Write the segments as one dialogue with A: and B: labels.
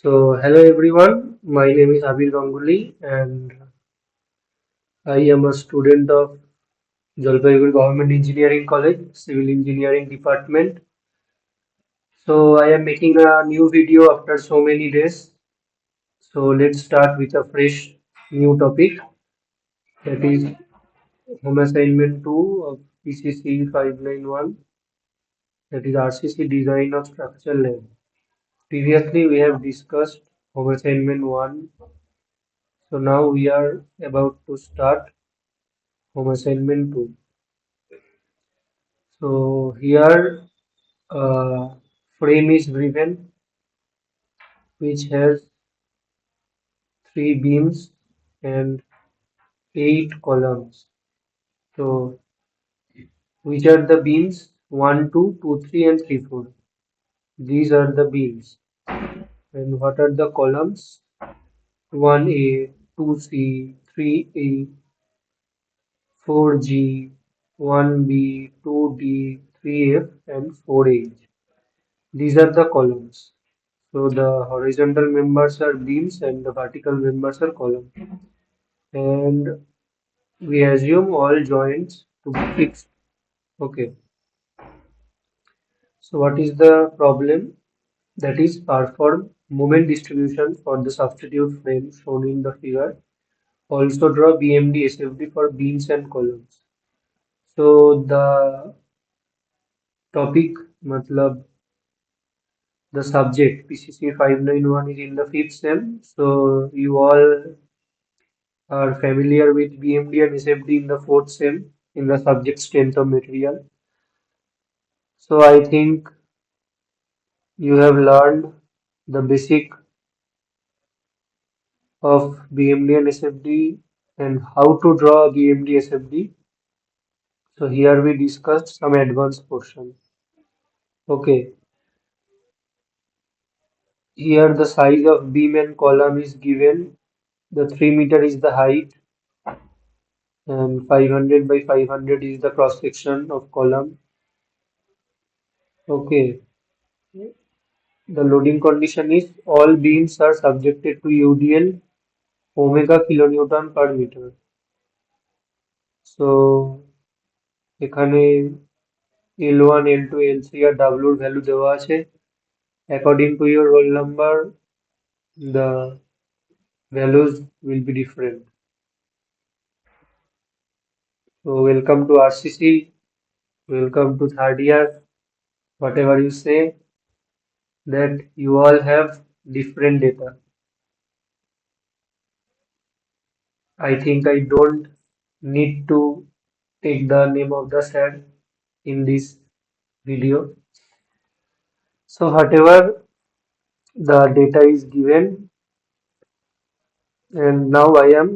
A: Hello everyone. My name is Abir Ganguly, and I am a student of Jalpaiguri Government Engineering College, Civil Engineering Department. So, I am making a new video after so many days. So, let's start with a fresh new topic, that is home assignment 2 of PCC 591, that is RCC Design of Structure Lab. Previously, we have discussed home assignment 1. So, now we are about to start home assignment 2. So here frame is given which has three beams and eight columns. So which are the beams? 1, 2, 2, 3, and 3, 4. These are the beams. And what are the columns? 1A, 2C, 3A, 4G, 1B, 2D, 3F, and 4H. These are the columns. So the horizontal members are beams and the vertical members are columns. And we assume all joints to be fixed. Okay. So what is the problem? That is perform moment distribution for the substitute frame shown in the figure. Also draw BMD SFD for beams and columns. So the topic, matlab the subject PCC 591 is in the fifth sem. So you all are familiar with BMD and SFD in the fourth sem in the subject strength of material. So I think you have learned the basic of BMD and SFD and how to draw BMD SFD. So here we discussed some advanced portion. Okay, here the size of beam and column is given. The 3 meter is the height and 500 by 500 is the cross section of column. Okay, the loading condition is all beams are subjected to UDL omega kilonewton per meter. So এখানে L1, L2, L3 আর W এর value দেওয়া আছে। According to your roll number, the values will be different. So welcome to RCC, welcome to third year. Whatever you say, that you all have different data. I think I don't need to take the name of the sir in this video. So whatever the data is given, and now I am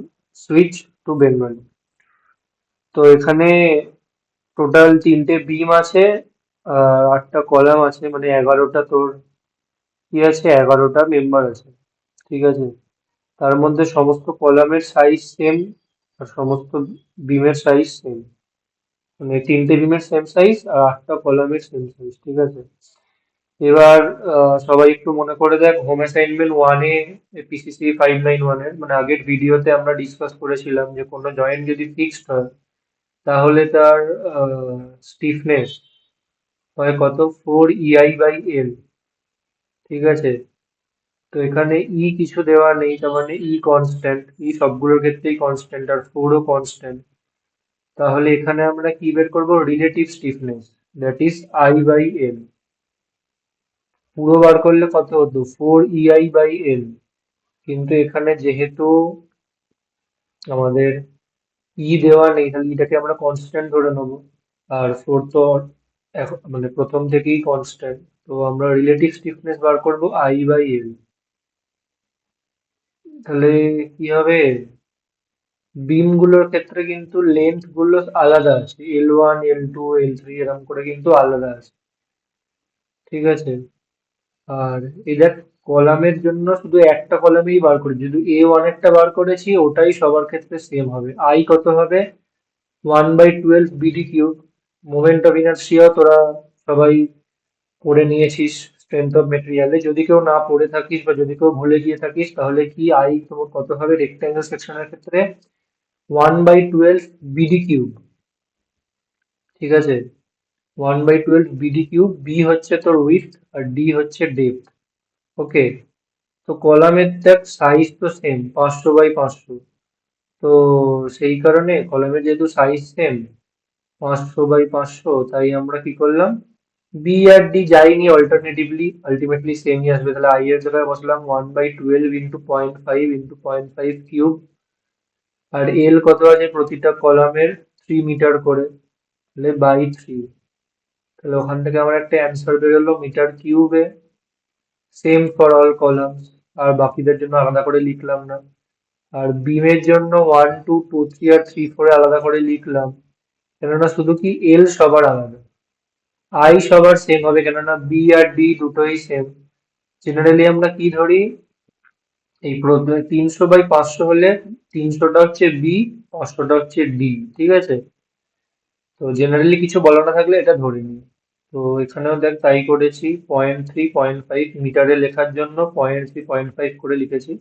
A: switch to Bengali. তো এখানে total 3টে বিম আছে আর 8টা column আছে, মানে 11টা তোর কি আছে, 11টা member আছে, ঠিক আছে। তার মধ্যে সমস্ত কলামের সাইজ সেম আর সমস্ত বিমের সাইজ সেম, মানে 3টে বিমের সেম সাইজ আর 8টা কলামের সেম সাইজ, ঠিক আছে। এবার সবাই একটু মনে করে দেখ হোম অ্যাসাইনমেন্ট 1-এ পিসিসি 591 এর, মানে আগের ভিডিওতে আমরা ডিসকাস করেছিলাম যে কোনো জয়েন্ট যদি ফিক্সড হয় তাহলে তার স্টিফনেস হয় কত, 4EI/L, ঠিক আছে। তো এখানে ই কিছু দেওয়া নেই, তার মানে ই কনস্ট্যান্ট, ই সবগুলোর ক্ষেত্রেই কনস্ট্যান্ট আর 4ও কনস্ট্যান্ট। তাহলে এখানে আমরা কি বের করবো, relative stiffness, that is I/L। পুরো বার করলে কত হতো, 4EI/L, কিন্তু এখানে যেহেতু আমাদের ই দেওয়া নেই তাহলে এটাকে আমরা কনস্ট্যান্ট ধরে নেবো, আর 4 তো মানে প্রথম থেকেই কনস্ট্যান্ট, তো আমরা রিলেটিভ স্টিফনেস বার করবো I/L। তাহলে কি হবে, বিম গুলোর ক্ষেত্রে কিন্তু লেন্থ গুলো আলাদা আছে, L1, L2, L3 এরকম করে কিন্তু আলাদা আছে, ঠিক আছে। আর এই দেখ কলামের জন্য শুধু একটা কলামেই বার করেছি, যদি A1 একটা বার করেছি ওটাই সবার ক্ষেত্রে সেম হবে। আই কত হবে, 1/12 BD cube. Moment of inertia তোরা সবাই পড়ে নিয়েছিস স্ট্রেংথ অফ মেটেরিয়ালে যদি কেউ না পড়ে থাকিস বা যদি কেউ ভুলে গিয়ে থাকিস তাহলে কি আই তোমার কত হবে রেক্ট্যাঙ্গেল সেকশনের ক্ষেত্রে 1/12 বিডি কিউব। ঠিক আছে, 1/12 বিডি কিউব। বি হচ্ছে তোর উইডথ আর ডি হচ্ছে ডেপথ। ওকে, তো কলামের দেখ সাইজ তো সেম 500/500। তো সেই কারণে কলামের যেহেতু সাইজ সেম 500/500, তাই আমরা কি করলাম, বি আর ডি যাইনি অল্টারনেটিভলি, আলটিমেটলি সেমই আসবে। তাহলে আই এর জায়গায় বসলাম 1/12 ইন্টু 0.5 ইন্টু 0.5 কিউব। আর এল কত আছে প্রতিটা কলামের 3 মিটার করে, তাহলে বাই 3। তাহলে ওখান থেকে আমার একটা অ্যান্সার বেরোলো মিটার কিউবে। সেম ফর অল কলামস, আর বাকিদের জন্য আলাদা করে লিখলাম না। আর বিমের জন্য 1 2 2 3 আর 3 4 আলাদা করে লিখলাম, কেননা শুধু কি এল সবার আলাদা, আই সবার সেম হবে, কেননা বি আর ডি দুটোই সেম। জেনারেলি আমরা কি ধরি, এই 300/500 হলে 300টা হচ্ছে বি, 500টা হচ্ছে ডি। ঠিক আছে, তো জেনারেলি কিছু বলা না থাকলে এটা ধরে নিই। তো এখানেও দেখ তাই করেছি, 0.3 0.5 মিটারে লেখার জন্য 0.3 0.5 করে লিখেছি।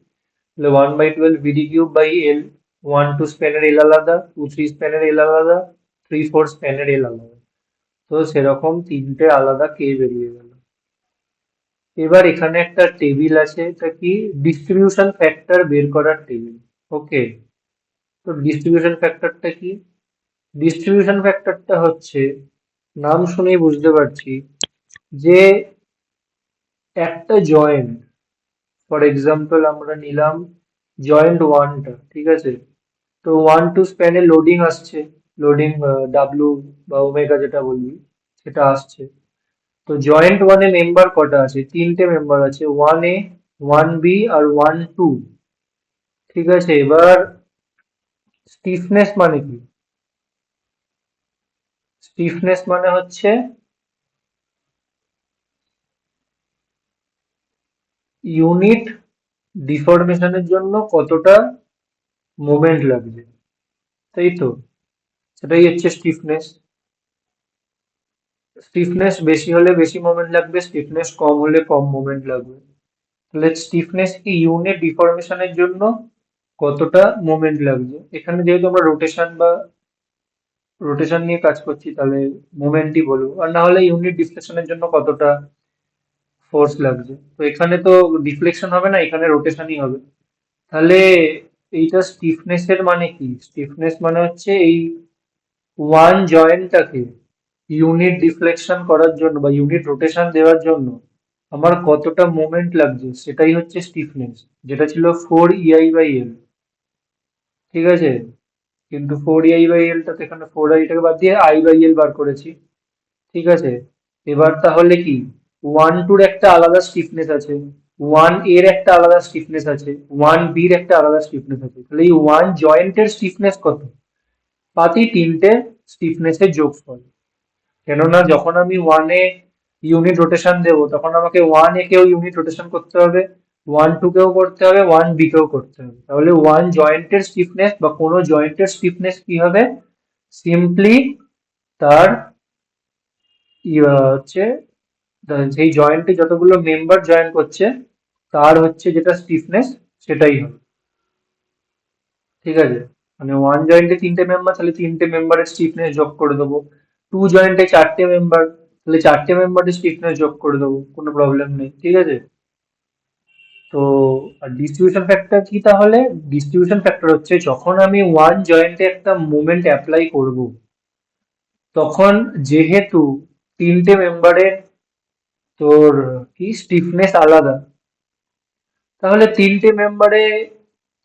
A: তাহলে 1/12 বিডি কিউব বাই এল। 1 2 স্প্যানের এল আলাদা, 2 3 স্প্যানের এল আলাদা, 3 4 স্প্যানের এল আলাদা। তো সেরকম তিনটে আলাদা কে বেরিয়ে গেল। এবার এখানে একটা টেবিল আছে, এটা কি ডিস্ট্রিবিউশন ফ্যাক্টর বের করার টেবিল। ওকে, তো ডিস্ট্রিবিউশন ফ্যাক্টরটা কি, ডিস্ট্রিবিউশন ফ্যাক্টরটা হচ্ছে, নাম শুনেই বুঝতে পারছি যে একটা জয়েন্ট, ফর এক্সাম্পল আমরা নিলাম জয়েন্ট ওয়ানটা, ঠিক আছে, তো 1 2 স্প্যানে লোডিং আসছে, লোডিং ডাব্লু বা ওমেগা যেটা বলবি সেটা আসছে। তো জয়েন্ট ওয়ানে মেম্বার কটা আছে, তিনটে মেম্বার আছে, 1 A 1 B আর 1 2। ঠিক আছে, এবার স্টিফনেস মানে কি, স্টিফনেস মানে হচ্ছে ইউনিট ডিফরমেশনের জন্য কতটা মোমেন্ট লাগবে, তাই তো, সেটাই হচ্ছে স্টিফনেস। স্টিফনেস বেশি হলে বেশি মোমেন্ট লাগবে, স্টিফনেস কম হলে কম মোমেন্ট লাগবে। তাহলে স্টিফনেস কি ইউনিট ডিফরমেশনের জন্য কতটা মোমেন্ট লাগবে। এখানে যেহেতু আমরা রোটেশন নিয়ে কাজ করছি, তাহলে মোমেন্টই বলবো, আর না হলে ইউনিট ডিফ্লেকশনের জন্য কতটা ফোর্স লাগছে। তো এখানে তো ডিফ্লেকশন হবে না, এখানে রোটেশনই হবে। তাহলে এইটা স্টিফনেস এর মানে কি, স্টিফনেস মানে হচ্ছে এই ওয়ান জয়েন্টটাকে ইউনিট ডিফ্লেকশন করার জন্য বা ইউনিট রোটেশন দেওয়ার জন্য আমার কতটা মোমেন্ট লাগছে, সেটাই হচ্ছে স্টিফনেস, যেটা ছিল 4 EI/L। ঠিক আছে, কিন্তু 4 EI/L টাতে এখানে 4 I টাকে বাদ দিয়ে I/L বার করেছি। ঠিক আছে, এবার তাহলে কি 1 2 একটা আলাদা স্টিফনেস আছে, 1 A একটা আলাদা স্টিফনেস আছে, 1 B একটা আলাদা স্টিফনেস আছে, তাহলে এই ওয়ান জয়েন্টের স্টিফনেস কত, পাতি তিনটে স্টিফনেসের যোগফল। কেননা যখন আমি 1 A ইউনিট রোটেশন দেবো তখন আমাকে 1 A কেও ইউনিট রোটেশন করতে হবে, 1 2 কেও করতে হবে, 1 B কেও করতে হবে। তাহলে ওয়ান জয়েন্টের স্টিফনেস বা কোনো জয়েন্টের স্টিফনেস কি হবে, সিম্পলি তার হচ্ছে সেই জয়েন্টে যতগুলো মেম্বার জয়েন করছে তার হচ্ছে যেটা স্টিফনেস সেটাই হবে। ঠিক আছে, মানে ওয়ান জয়েন্টে তিনটে মেম্বার, তাহলে তিনটে মেম্বারের স্টিফনেস যোগ করে দেবো। টু জয়েন্টে চারটে মেম্বার, তাহলে চারটে মেম্বারের স্টিফনেস যোগ করে দেবো, কোনো প্রবলেম নেই। ঠিক আছে, তো আর ডিস্ট্রিবিউশন ফ্যাক্টর কি তাহলে, ডিস্ট্রিবিউশন ফ্যাক্টর হচ্ছে যখন আমি ওয়ান জয়েন্টে একটা মোমেন্ট অ্যাপ্লাই করব, তখন যেহেতু তিনটে মেম্বারের তোর কি স্টিফনেস আলাদা, তাহলে তিনটে মেম্বারে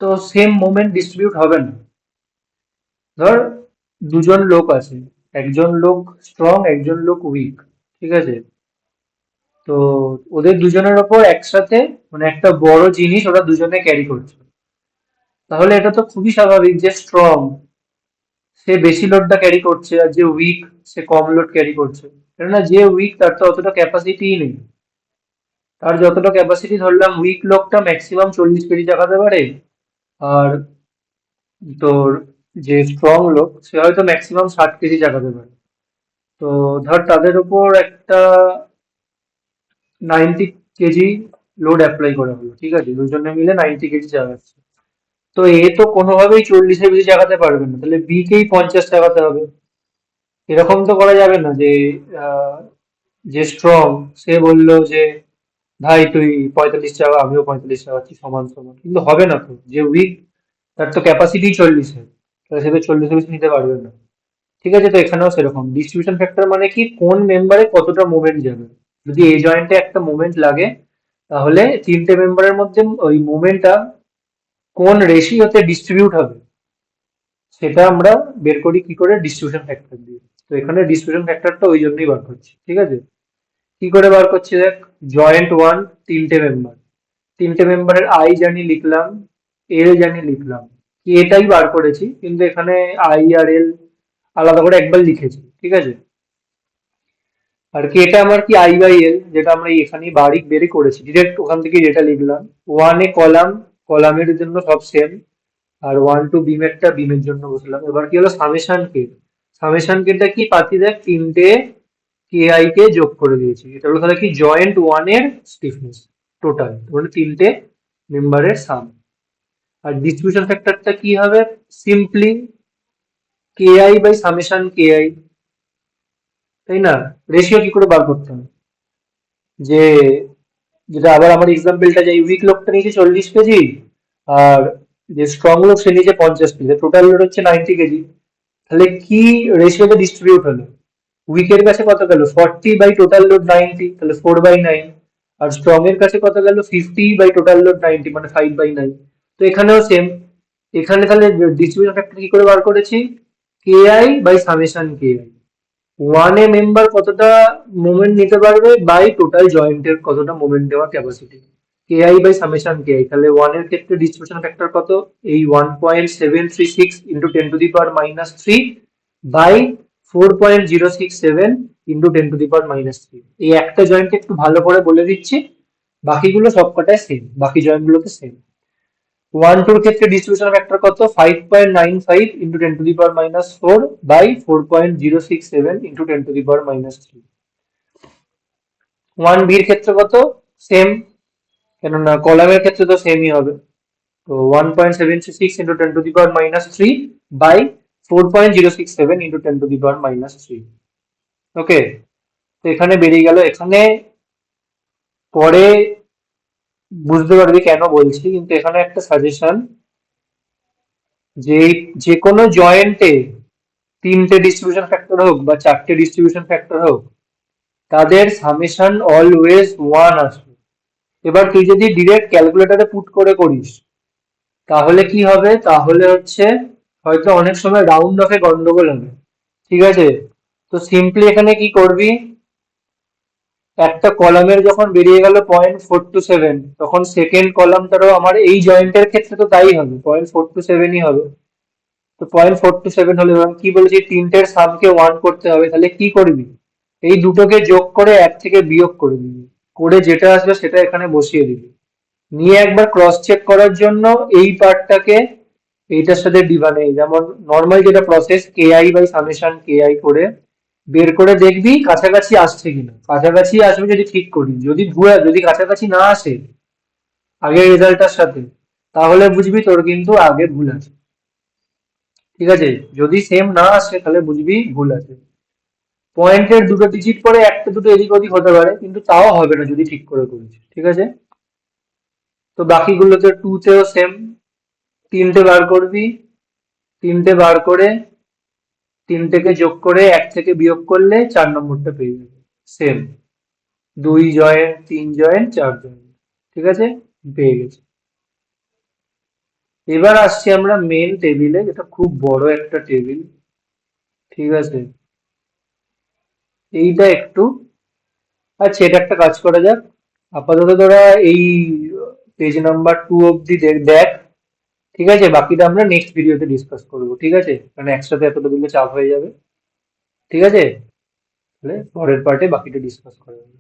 A: তো সেম মোমেন্ট ডিস্ট্রিবিউট হবে না। ধর দুজন লোক আছে, একজন লোক স্ট্রং একজন লোক উইক, ঠিক আছে, তো ওদের দুজনের ওপর একসাথে মানে একটা বড় জিনিস ওরা দুজনে ক্যারি করছে, তাহলে এটা তো খুবই স্বাভাবিক যে স্ট্রং সে বেশি লোডটা ক্যারি করছে আর যে উইক সে কম লোড ক্যারি করছে। কেননা যে উইক তার তো অতটা ক্যাপাসিটিই নেই, তার যতটা ক্যাপাসিটি ধরলাম উইক লোকটা ম্যাক্সিমাম 40 কেজি চালাতে পারে, আর তোর যে স্ট্রং লোক সে হয়তো ম্যাক্সিমাম 60 কেজি চালাতে পারে। তো ধর তাদের উপর একটা 90 কেজি লোড অ্যাপ্লাই করা হলো, ঠিক আছে, দুজনে মিলে 90 কেজি চালাচ্ছে। তো এ তো কোনোভাবেই 40-এর বেশি চালাতে পারবে না, তাহলে বি কেই 50 চালাতে হবে। এরকম তো করা যাবে না যে আহ, যে স্ট্রং সে বললো যে ভাই তুই 45 চালা, আমিও 45 চালাচ্ছি, সমান সমান, কিন্তু হবে না তো। যে উইক তার তো ক্যাপাসিটি 40-এর, তাহলে সে তো 40-এর বেশি নিতে পারবে না। ঠিক আছে, তো এখানেও সেরকম ডিস্ট্রিবিউশন ফ্যাক্টর মানে কি, কোন মেম্বারে কতটা মুভমেন্ট যাবে। যদি এই জয়েন্টে একটা মুভমেন্ট লাগে, তাহলে তিনটে মেম্বারের মধ্যে ওই মুভমেন্টটা কোন রেশিওতে ডিস্ট্রিবিউট হবে, সেটা আমরা বের করি কি করে, ডিস্ট্রিবিউশন ফ্যাক্টর দিয়ে। তো এখানে ডিস্ট্রিবিউশন ফ্যাক্টরটা ওই জন্যই বার করছি, ঠিক আছে। কি করে বার করছি দেখ, জয়েন্ট ওয়ান, তিনটে মেম্বার, তিনটে মেম্বারের আই জানি লিখলাম, এল জানি লিখলাম, এটাই বার করেছি, কিন্তু এখানে আই আর এল আলাদা করে একবার লিখেছি, ঠিক আছে। আর কি এটা আমার কি আই বাই এল, যেটা আমরা এখানেই বাড়ি বেরই করেছি, ডিরেক্ট ওখান থেকে যেটা লিখলাম। ওয়ানে কলাম, কলামের জন্য সব সেম, আর ওয়ান টু বিমেরটা বিমের জন্য বসলাম। এবার কি হলো, সামেশন কে, সামেশন কেটা কি পাচ্ছি দেখ, তিনটে কে আই কে যোগ করে দিয়েছি, এটা হলো তাহলে কি জয়েন্ট ওয়ানের স্টিফনেস টোটাল, মানে তিনটে মেম্বারের সাম। আর ডিস্ট্রিবিউশন ফ্যাক্টরটা কি হবে, simply k I by summation K i, তাই না। রেশিও কি করে বার করতে হবে, যে যেটা আবার আমার এক্সাম্পলটা, যে উইক লোকটা নিয়েছে 40 কেজি, আর যে স্ট্রং লোক সে নিয়েছে 50 কেজি, টোটাল লোড হচ্ছে 90 কেজি। তাহলে কি রেশিওতে ডিস্ট্রিবিউট হলো, উইকের কাছে কত গেল 40 বাই টোটাল লোড 90, তাহলে 4/9। আর স্ট্রং এর কাছে কত গেল 50 বাই টোটাল লোড 90, মানে 5/9। তো এখানেও সেম, এখানে তাহলে ডিস্ট্রিবিউশন ফ্যাক্টর কি করে বার করেছি, K I by summation K I, ওয়ানে মেম্বার কতটা মোমেন্ট নিতে পারবে বাই টোটাল জয়েন্টের কতটা মোমেন্ট দেওয়ার capacity, K I by summation K I. তাহলে ওয়ানের ক্ষেত্রে ডিস্ট্রিবিউশন ফ্যাক্টর কত, এই 1.736 ইন্টু 10⁻³ বাই 4.067 ইন্টু 10⁻³ এই একটা জয়েন্টে একটু ভালো করে বলে দিচ্ছি, বাকিগুলো সবকটাই সেম, বাকি জয়েন্ট গুলোতে সেম। ওয়ান টুর ক্ষেত্রে ডিস্ট্রিবিউশন ফ্যাক্টর কত, 5.95 ইন্টু 10⁻⁴ বাই 4.067 ইন্টু 10⁻³ ওয়ান বির ক্ষেত্রে কত, সেম, কেননা কলামের ক্ষেত্রে তো সেমই হবে। তো 1.736 ইন্টু 10⁻³ বাই 4.067 ইন্টু 10⁻³। ওকে, তো এখানে বেরিয়ে গেল। এখানে পরে বুঝতে পারবি কেন বলছি, কিন্তু এখানে একটা সাজেশন, যে যে কোনো জয়েন্টে তিনটে ডিস্ট্রিবিউশন ফ্যাক্টর হোক বা চারটে ডিস্ট্রিবিউশন ফ্যাক্টর হোক, তাদের সামেশন অলওয়েজ ওয়ান আসবে। এবার তুই যদি ডিরেক্ট ক্যালকুলেটরে পুট করে করিস, তাহলে কি হবে, তাহলে হচ্ছে হয়তো অনেক সময় রাউন্ড অফে গন্ডগোল হবে, ঠিক আছে। তো সিম্পলি এখানে কি করবি, একটা কলামের যখন বেরিয়ে গেল 0.427, তখন সেকেন্ড কলামটারও আমার এই জয়েন্টের ক্ষেত্রে তো তাই হবে, 0.427ই হবে। তো 0.427 হলে এবার কি বলেছি, তিনটের সামকে ওয়ান করতে হবে, তাহলে কি করবি, এই দুটোকে যোগ করে এক থেকে বিয়োগ করে দিবি, করে যেটা আসবে সেটা এখানে বসিয়ে দিবি, নিয়ে একবার ক্রস চেক করার জন্য এই পার্টটাকে এইটার সাথে মানে যেমন নর্মাল যেটা process, k I by summation K i করে বের করে দেখবি কাছাকাছি আসছে কিনা, কাছাকাছি আসবে যদি ঠিক করি, যদি ভুয়া, যদি কাছাকাছি না আসে আগের রেজাল্টটার সাথে, তাহলে বুঝবি তোর কিন্তু আগে ভুল আছে, ঠিক আছে। যদি সেম না আসে তাহলে বুঝবি ভুল আছে। পয়েন্টের দুটো ডিজিট পরে একটা দুটো এদিক ওদিক হতে পারে, কিন্তু তাও হবে না যদি ঠিক করে করিস, ঠিক আছে। তো বাকিগুলোতে টু তেও সেম, তিনটে বার করবি, তিনটে বার করে তিনটেকে যোগ করে এক থেকে বিয়োগ করলে 4 নম্বরটা পেয়ে যাবে, সেম, 2 জয়েন্ট, 3 জয়েন্ট, 4 জয়েন্ট, ঠিক আছে, পেয়ে গেছি। এবার আসছি আমরা মেন টেবিলে, যেটা খুব বড় একটা টেবিল, ঠিক আছে। এইটা একটু, আচ্ছা এটা একটা কাজ করা যাক, আপাতত তোরা এই পেজ নাম্বার 2 অব্দি দেখ, ঠিক আছে, বাকিটা আমরা নেক্সট ভিডিওতে ডিসকাস করবো, ঠিক আছে, কারণ একসাথে এতটা দিলে চাপ হয়ে যাবে, ঠিক আছে। তাহলে পরের পার্টে বাকিটা ডিসকাস করা যাবে।